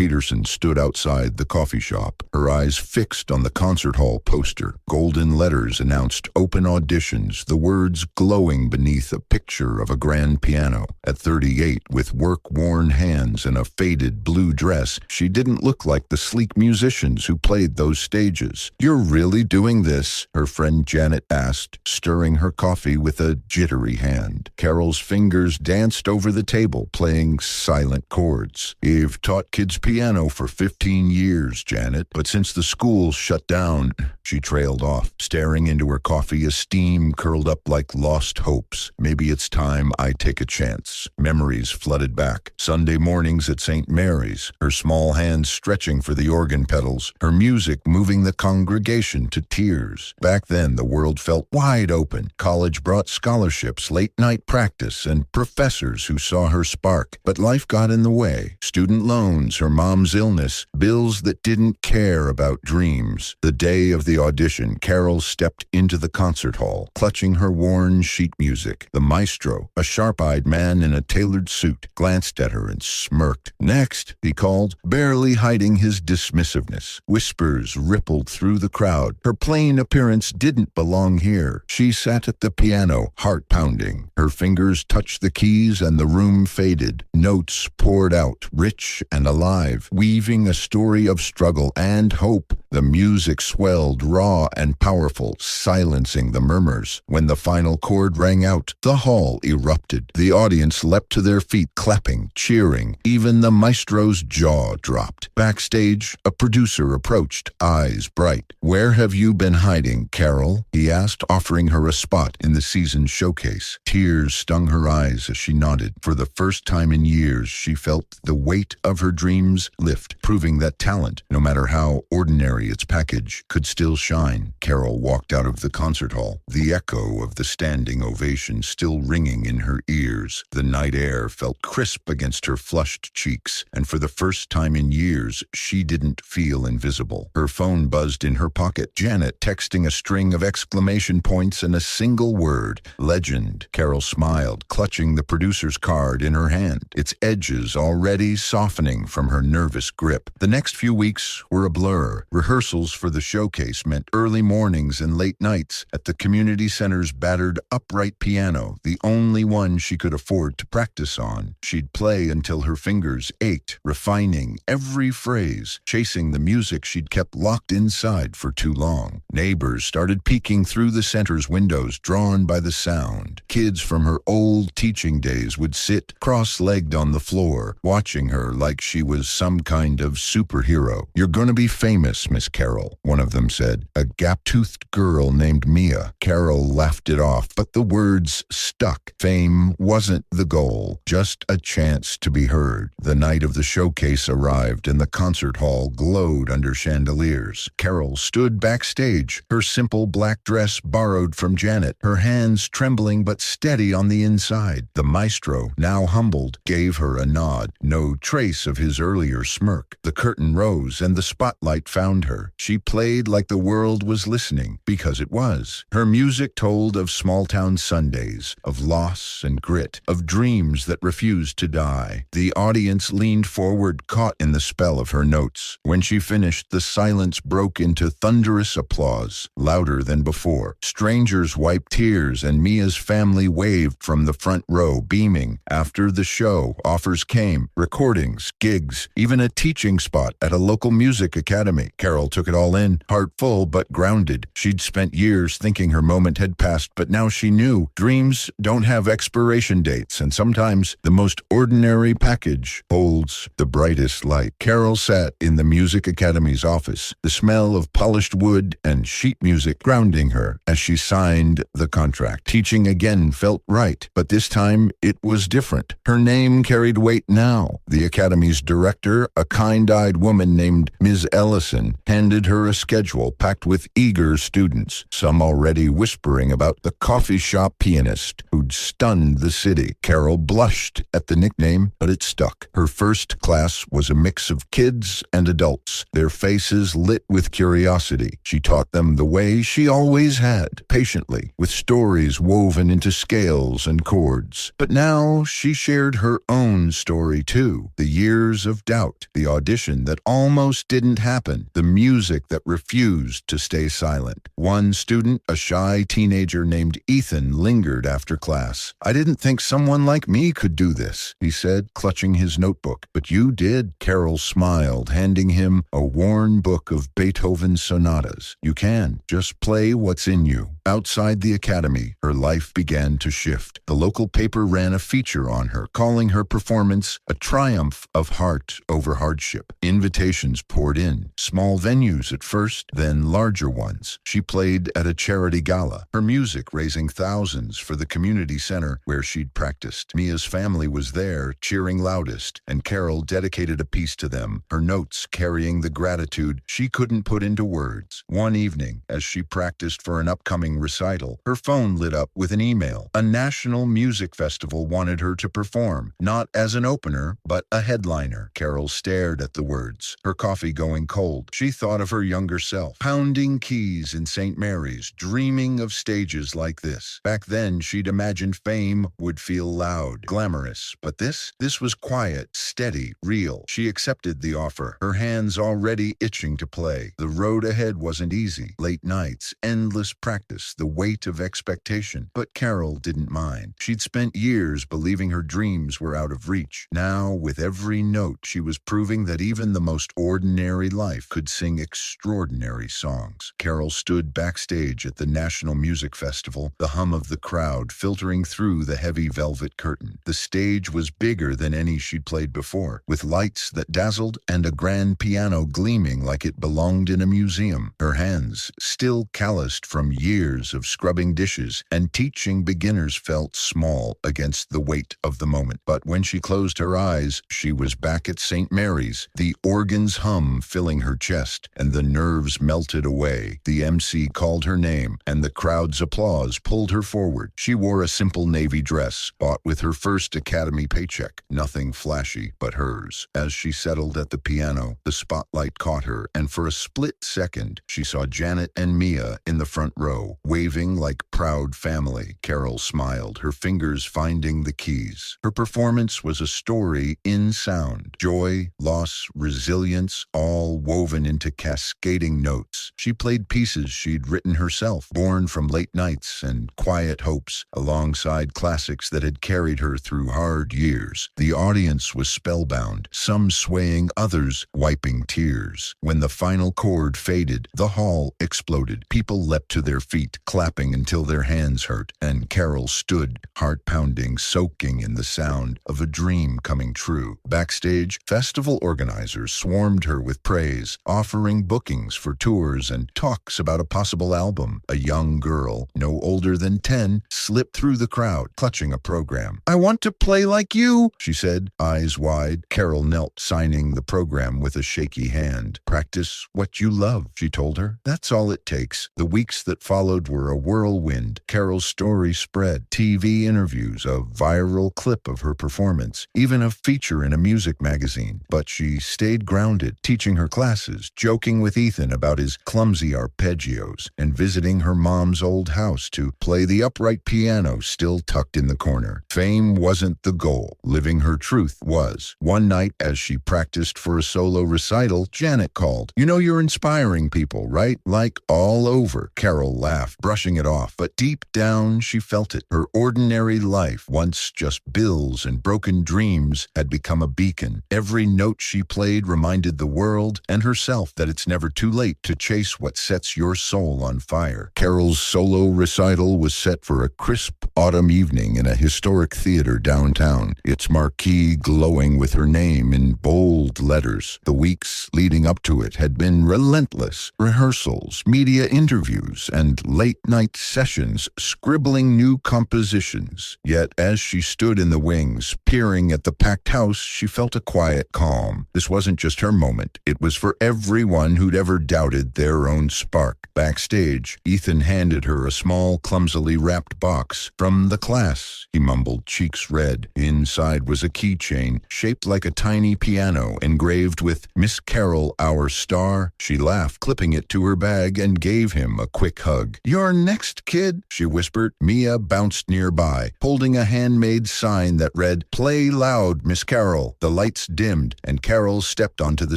Peterson stood outside the coffee shop, her eyes fixed on the concert hall poster. Golden letters announced open auditions, the words glowing beneath a picture of a grand piano. At 38, with work-worn hands and a faded blue dress, she didn't look like the sleek musicians who played those stages. "You're really doing this?" her friend Janet asked, stirring her coffee with a jittery hand. Carol's fingers danced over the table, playing silent chords. "You've taught kids piano for 15 years, Janet, but since the school shut down," she trailed off, staring into her coffee as steam curled up like lost hopes. "Maybe it's time I take a chance." Memories flooded back. Sunday mornings at St. Mary's, her small hands stretching for the organ pedals, her music moving the congregation to tears. Back then, the world felt wide open. College brought scholarships, late-night practice, and professors who saw her spark. But life got in the way. Student loans, her mom's illness, bills that didn't care about dreams. The day of the audition, Carol stepped into the concert hall, clutching her worn sheet music. The maestro, a sharp-eyed man in a tailored suit, glanced at her and smirked. "Next," he called, barely hiding his dismissiveness. Whispers rippled through the crowd. Her plain appearance didn't belong here. She sat at the piano, heart pounding. Her fingers touched the keys and the room faded. Notes poured out, rich and alive, weaving a story of struggle and hope. The music swelled, raw and powerful, silencing the murmurs. When the final chord rang out, the hall erupted. The audience leapt to their feet, clapping, cheering. Even the maestro's jaw dropped. Backstage, a producer approached, eyes bright. "Where have you been hiding, Carol?" he asked, offering her a spot in the season's showcase. Tears stung her eyes as she nodded. For the first time in years, she felt the weight of her dreams lift, proving that talent, no matter how ordinary its package, could still shine. Carol walked out of the concert hall, the echo of the standing ovation still ringing in her ears. The night air felt crisp against her flushed cheeks, and for the first time in years, she didn't feel invisible. Her phone buzzed in her pocket. Janet texting a string of exclamation points and a single word, "Legend." Carol smiled, clutching the producer's card in her hand, its edges already softening from her nervous grip. The next few weeks were a blur. Rehearsals for the showcase meant early mornings and late nights at the community center's battered upright piano, the only one she could afford to practice on. She'd play until her fingers ached, refining every phrase, chasing the music she'd kept locked inside for too long. Neighbors started peeking through the center's windows, drawn by the sound. Kids from her old teaching days would sit cross-legged on the floor, watching her like she was some kind of superhero. "You're gonna be famous, Miss Carol," one of them said. A gap-toothed girl named Mia. Carol laughed it off, but the words stuck. Fame wasn't the goal, just a chance to be heard. The night of the showcase arrived, and the concert hall glowed under chandeliers. Carol stood backstage, her simple black dress borrowed from Janet, her hands trembling but steady on the inside. The maestro, now humbled, gave her a nod, no trace of his earlier smirk. The curtain rose, and the spotlight found her. She played like the world was listening, because it was. Her music told of small-town Sundays, of loss and grit, of dreams that refused to die. The audience leaned forward, caught in the spell of her notes. When she finished, the silence broke into thunderous applause, louder than before. Strangers wiped tears, and Mia's family waved from the front row, beaming. After the show, offers came, recordings, gigs, even a teaching spot at a local music academy. Carol took it all in, heart full but grounded. She'd spent years thinking her moment had passed, but now she knew dreams don't have expiration dates, and sometimes the most ordinary package holds the brightest light. Carol sat in the Music Academy's office, the smell of polished wood and sheet music grounding her as she signed the contract. Teaching again felt right, but this time it was different. Her name carried weight now. The Academy's director, a kind-eyed woman named Ms. Ellison, handed her a schedule packed with eager students, some already whispering about the coffee shop pianist who'd stunned the city. Carol blushed at the nickname, but it stuck. Her first class was a mix of kids and adults, their faces lit with curiosity. She taught them the way she always had, patiently, with stories woven into into scales and chords. But now she shared her own story too. The years of doubt, the audition that almost didn't happen, the music that refused to stay silent. One student, a shy teenager named Ethan, lingered after class. "I didn't think someone like me could do this," he said, clutching his notebook. "But you did," Carol smiled, handing him a worn book of Beethoven's sonatas. "You can. Just play what's in you." Outside the academy, her life began to shift. The local paper ran a feature on her, calling her performance a triumph of heart over hardship. Invitations poured in, small venues at first, then larger ones. She played at a charity gala, her music raising thousands for the community center where she'd practiced. Mia's family was there, cheering loudest, and Carol dedicated a piece to them, her notes carrying the gratitude she couldn't put into words. One evening, as she practiced for an upcoming recital, her phone lit up with an email. A national music festival wanted her to perform, not as an opener, but a headliner. Carol stared at the words, her coffee going cold. She thought of her younger self, pounding keys in St. Mary's, dreaming of stages like this. Back then, she'd imagined fame would feel loud, glamorous, but this was quiet, steady, real. She accepted the offer, her hands already itching to play. The road ahead wasn't easy. Late nights, endless practice, the weight of expectation. But Carol didn't mind. She'd spent years believing her dreams were out of reach. Now, with every note, she was proving that even the most ordinary life could sing extraordinary songs. Carol stood backstage at the National Music Festival, the hum of the crowd filtering through the heavy velvet curtain. The stage was bigger than any she'd played before, with lights that dazzled and a grand piano gleaming like it belonged in a museum. Her hands, still calloused from years of scrubbing dishes and teaching beginners, felt small against the weight of the moment. But when she closed her eyes, she was back at St. Mary's, the organ's hum filling her chest, and the nerves melted away. The MC called her name, and the crowd's applause pulled her forward. She wore a simple navy dress, bought with her first Academy paycheck, nothing flashy but hers. As she settled at the piano, the spotlight caught her, and for a split second, she saw Janet and Mia in the front row, waving like proud family. Carol smiled, her fingers finding the keys. Her performance was a story in sound. Joy, loss, resilience, all woven into cascading notes. She played pieces she'd written herself, born from late nights and quiet hopes, alongside classics that had carried her through hard years. The audience was spellbound, some swaying, others wiping tears. When the final chord faded, the hall exploded. People leapt to their feet, clapping until their hands hurt, and Carol stood, heart pounding, soaking in the sound of a dream coming true. Backstage, festival organizers swarmed her with praise, offering bookings for tours and talks about a possible album. A young girl, no older than 10, slipped through the crowd, clutching a program. "I want to play like you," she said, eyes wide. Carol knelt, signing the program with a shaky hand. "Practice what you love," she told her. "That's all it takes." The weeks that followed were a whirlwind. Carol's story spread. TV interviews, a viral clip of her performance, even a feature in a music magazine. But she stayed grounded, teaching her classes, joking with Ethan about his clumsy arpeggios, and visiting her mom's old house to play the upright piano still tucked in the corner. Fame wasn't the goal. Living her truth was. One night, as she practiced for a solo recital, Janet called. "You know you're inspiring people, right? Like all over." Carol laughed, brushing it off, but deep down she felt it. Her ordinary life, once just bills and broken dreams, had become a beacon. Every note she played reminded the world and herself that it's never too late to chase what sets your soul on fire. Carol's solo recital was set for a crisp autumn evening in a historic theater downtown, its marquee glowing with her name in bold letters. The weeks leading up to it had been relentless. Rehearsals, media interviews, and late-night sessions scribbling new compositions. Yet, as she stood in the wings, peering at the packed house, she felt a quiet calm. This wasn't just her moment. It was for everyone who'd ever doubted their own spark. Backstage, Ethan handed her a small, clumsily wrapped box from "From the class," he mumbled, cheeks red. Inside was a keychain shaped like a tiny piano, engraved with "Miss Carroll, our star." She laughed, clipping it to her bag, and gave him a quick hug. "You're next, kid," she whispered. Mia bounced nearby, holding a handmade sign that read, "Play loud, Miss Carroll." The lights dimmed, and Carroll stepped onto the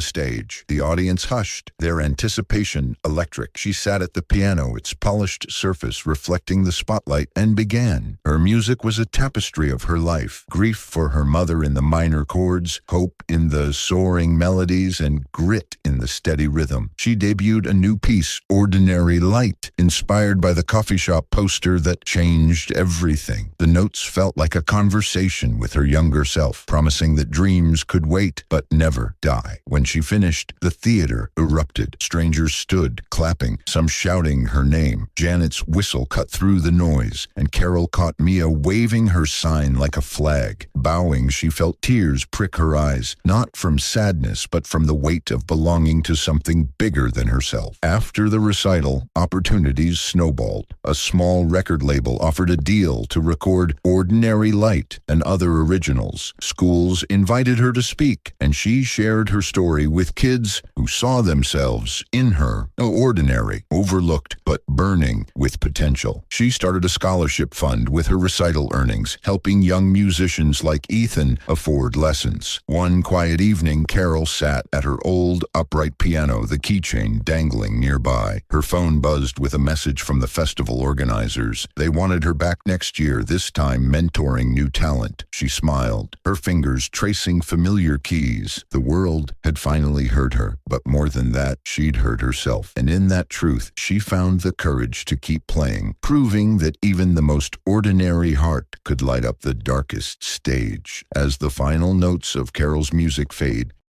stage. The audience hushed, their anticipation electric. She sat at the piano, its polished surface reflecting the spotlight, and began. Her music was a tapestry of her life. Grief for her mother in the minor chords, hope in the soaring melodies, and grit in the steady rhythm. She debuted a new piece, "Ordinary Light," inspired by the coffee shop poster that changed everything. The notes felt like a conversation with her younger self, promising that dreams could wait but never die. When she finished, the theater erupted. Strangers stood, clapping, some shouting her name. Janet's whistle cut through the noise, and Carol caught Mia waving her sign like a flag. Bowing, she felt tears prick her eyes, not from sadness but from the weight of belonging to something bigger than herself. After the recital, opportunities snowballed. A small record label offered a deal to record "Ordinary Light" and other originals. Schools invited her to speak, and she shared her story with kids who saw themselves in her. Ordinary, overlooked, but burning with potential. She started a scholarship fund with her recital earnings, helping young musicians like Ethan afford lessons. One quiet evening, Carol sat at her old upright piano, the keychain dangling nearby. Her phone buzzed with a message from the festival organizers. They wanted her back next year, this time mentoring new talent. She smiled, her fingers tracing familiar keys. The world had finally heard her, but more than that, she'd heard herself. And in that truth, she found the courage to keep playing, proving that even the most ordinary heart could light up the darkest stage. As the final notes of Carol's music fade,